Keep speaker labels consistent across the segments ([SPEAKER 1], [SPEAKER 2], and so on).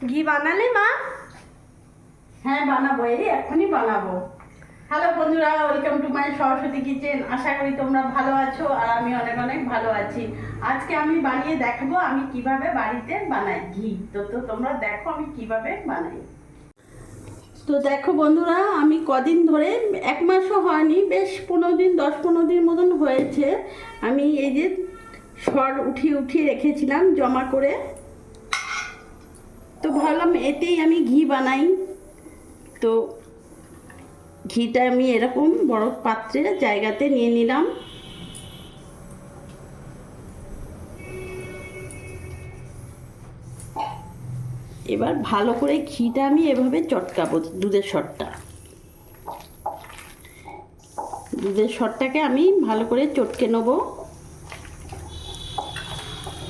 [SPEAKER 1] ঘি বানালে মা?
[SPEAKER 2] হ্যাঁ বানাবো, এই এখনই বানাবো। হ্যালো বন্ধুরা, welcome to my Saraswati kitchen. আশা করি তোমরা ভালো আছো আর আমি অনেক অনেক ভালো আছি। আজকে আমি বানিয়ে দেখাবো আমি কিভাবে বাড়িতে বানাই ঘি। তো তোমরা দেখো আমি কিভাবে বানাই। তো দেখো বন্ধুরা, আমি কদিন ধরে, এক মাসও হয়নি, বেশ 15 দিন 10-15 দিন মতন হয়েছে, আমি এই যে সর উঠিয়ে উঠিয়ে রেখেছিলাম জমা করে। তো ভাবলাম এতেই আমি ঘি বানাই। তো ঘিটা আমি এরকম বড় পাত্রে জায়গাতে নিয়ে নিলাম। এবার ভালো করে ঘিটা আমি এভাবে চটকাবো। দুধের সরটাকে আমি ভালো করে চটকে নেব।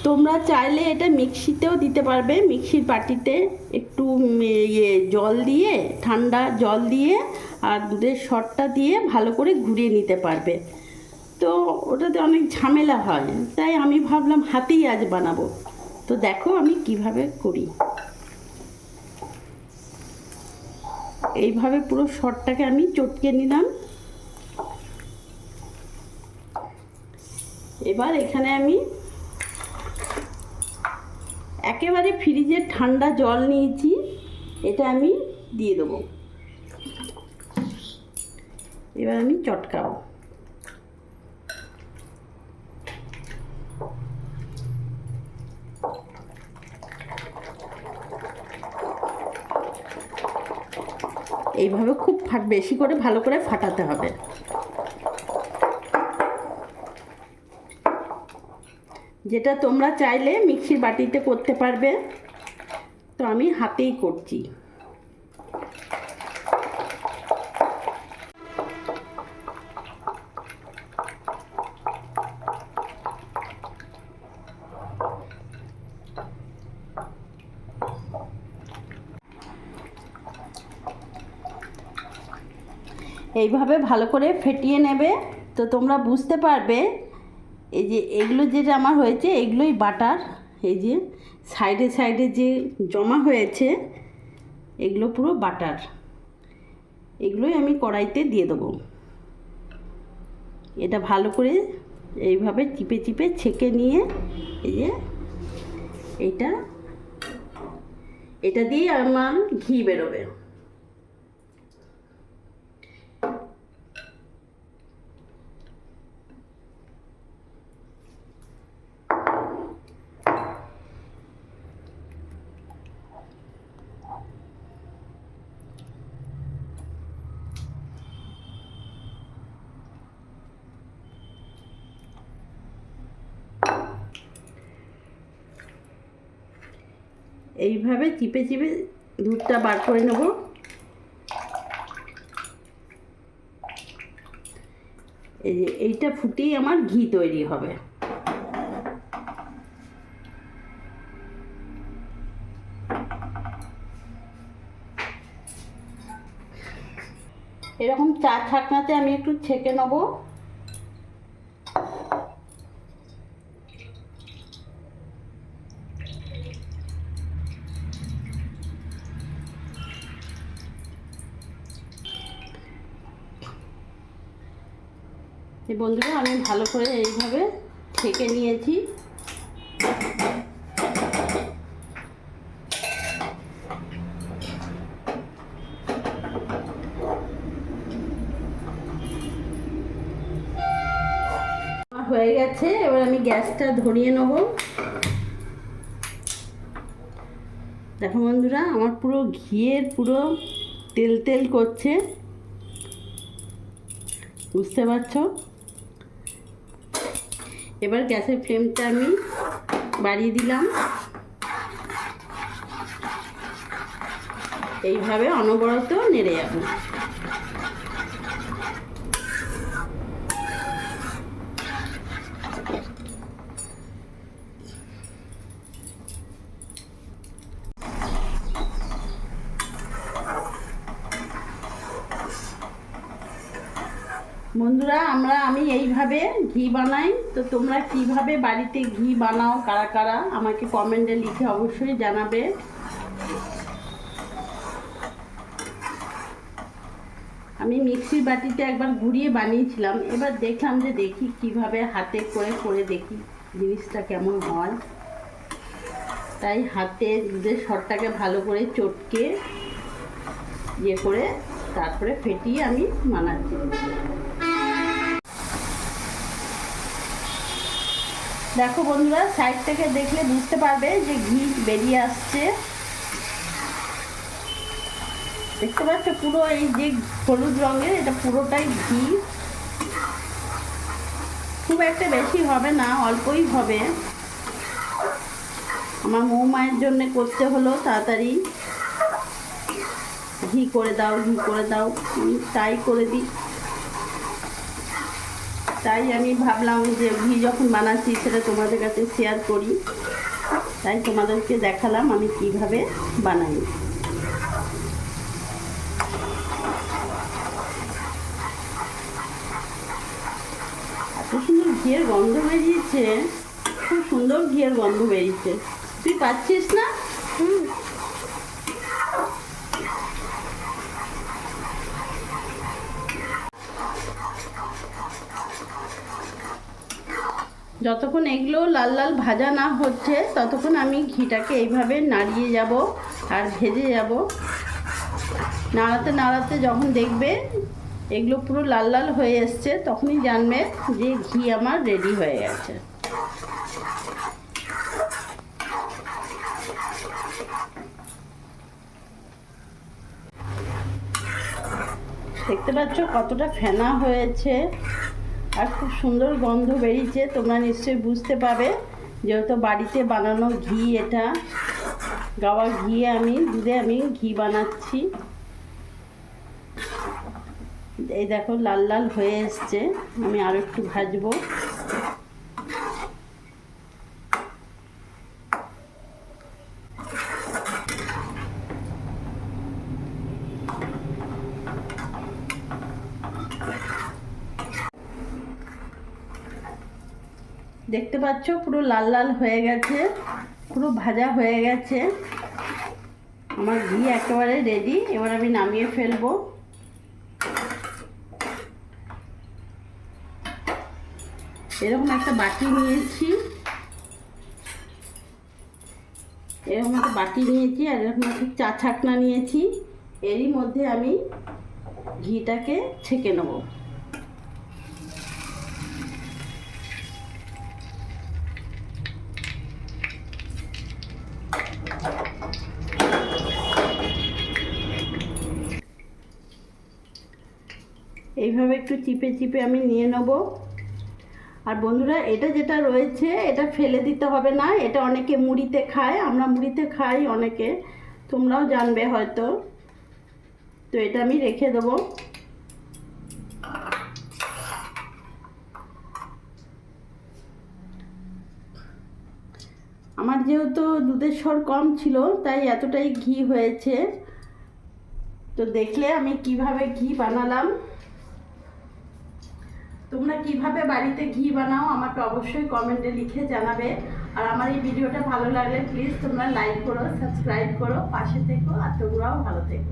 [SPEAKER 2] তোমরা চাইলে এটা মিক্সিতেও দিতে পারবে, মিক্সির বাটিতে একটু জল দিয়ে, ঠান্ডা জল দিয়ে আর দুধের সরটা দিয়ে ভালো করে ঘুরিয়ে নিতে পারবে। তো ওটাতে অনেক ঝামেলা হয়, তাই আমি ভাবলাম হাতেই আজ বানাবো। তো দেখো আমি কিভাবে করি। এইভাবে পুরো সরটাকে আমি চটকে নিলাম। এবার এখানে আমি একেবারে ফ্রিজের ঠান্ডা জল নিয়েছি, এটা আমি দিয়ে দেবো। এবার আমি চটকাবো। এইভাবে খুব বেশি করে ভালো করে ফাটাতে হবে। যেটা তোমরা চাইলে মিক্সির বাটিতে করতে পারবে, তো আমি হাতেই করছি। এইভাবে ভালো করে ফেটিয়ে নেবে। তো তোমরা বুঝতে পারবে এই যে এগুলো যেটা আমার হয়েছে এগুলোই বাটার। এই যে সাইডে সাইডে যে জমা হয়েছে এগুলো পুরো বাটার। এগুলোই আমি কড়াইতে দিয়ে দেবো। এটা ভালো করে এইভাবে চিপে চিপে ছেঁকে নিয়ে এই যে এটা দিয়ে আমার ঘি বেরোবে। এইভাবে চিপে চিপে দুধটা বার করে নেব। এই যে এইটা ফুটিয়ে আমার ঘি তৈরি হবে। এরকম চা ছাঁকনাতে আমি একটু ছেঁকে নেব। এই বন্ধুরা আমি ভালো করে এইভাবে ছেঁকে নিয়েছি। হয়ে গেছে, এবার আমি গ্যাসটা ধরিয়ে নেব। দেখো বন্ধুরা আমার পুরো ঘিয়ের পুরো তেল তেল করছে, বুঝতে পারছো? এবার গ্যাসের ফ্লেমটা আমি বাড়িয়ে দিলাম। এইভাবে অনবরত নেড়ে যাবো। বন্ধুরা আমি এইভাবে ঘি বানাই। তো তোমরা কিভাবে বাড়িতে ঘি বানাও কারা কারা আমাকে কমেন্টে লিখে অবশ্যই জানাবে। আমি মিক্সির বাটিতে একবার ঘুরিয়ে বানিয়েছিলাম, এবার দেখলাম যে দেখি কিভাবে হাতে করে দেখি জিনিসটা কেমন হয়। তাই হাতে দুধের সরটাকে ভালো করে চটকে ইয়ে করে তারপরে ফেটিয়ে আমি বানাচ্ছি। দেখো বন্ধুরা, সাইড থেকে দেখলে বুঝতে পারবে যে ঘি বেরিয়ে আসছে। দেখতে পাচ্ছ পুরো এই যে হলুদ রঙের, এটা পুরোটাই ঘি। খুব একটা বেশি হবে না, অল্পই হবে। আমার মৌমায়ের জন্য করতে হলো তাড়াতাড়ি, ঘি করে দাও ঘি করে দাও, তাই করে দিই। তাই আমি ভাবলাম যে ঘি যখন বানাচ্ছি সেটা তোমাদের কাছে শেয়ার করি, তাই তোমাদেরকে দেখালাম আমি কিভাবে বানাই। এত সুন্দর ঘিয়ের গন্ধ বেরিয়েছে, খুব সুন্দর ঘিয়ের গন্ধ বেরিয়েছে। তুই পাচ্ছিস না? যতক্ষণ এগুলো লাল লাল ভাজা না হচ্ছে ততক্ষণ আমি ঘিটাকে এইভাবে নাড়িয়ে যাব আর ভেজে যাব। নাড়াতে নাড়াতে যখন দেখবে এগুলো পুরো লাল লাল হয়ে এসছে, তখনই জানবে যে ঘি আমার রেডি হয়ে গেছে। দেখতে পাচ্ছ কতটা ফেনা হয়েছে আর খুব সুন্দর গন্ধ বেরিয়েছে। তোমরা নিশ্চয়ই বুঝতে পারবে, যেহেতু বাড়িতে বানানো ঘি, এটা গাওয়া ঘি, দুধে আমি ঘি বানাচ্ছি। এই দেখো লাল লাল হয়ে এসছে, আমি আরো একটু ভাজবো। দেখতে পাচ্ছ পুরো লাল লাল হয়ে গেছে, পুরো ভাজা হয়ে গেছে। আমার ঘি একেবারে রেডি। এবার আমি নামিয়ে ফেলবো। এরকম একটা বাটি নিয়েছি, আর এরকম একটা চা ছাকনা নিয়েছি। এরই মধ্যে আমি ঘিটাকে ছেঁকে নেব। এইভাবে একটু চিপে চিপে আমি নিয়ে নেব। আর বন্ধুরা, এটা যেটা রয়েছে এটা ফেলে দিতে হবে না। এটা অনেকে মুড়িতে খায়, আমরা মুড়িতে খাই অনেকে, তোমরাও জানবে হয়তো। তো এটা আমি রেখে দেবো। আমার যেহেতু দুধের স্বর কম ছিল তাই এতটাই ঘি হয়েছে। তো দেখলে আমি কিভাবে ঘি বানালাম। তোমরা কিভাবে বাড়িতে ঘি বানাও আমাকে অবশ্যই কমেন্টে লিখে জানাবে। আর আমার এই ভিডিওটা ভালো লাগলে প্লিজ তোমরা লাইক করো, সাবস্ক্রাইব করো, পাশে থেকো, আর তোমরাও ভালো থেকো।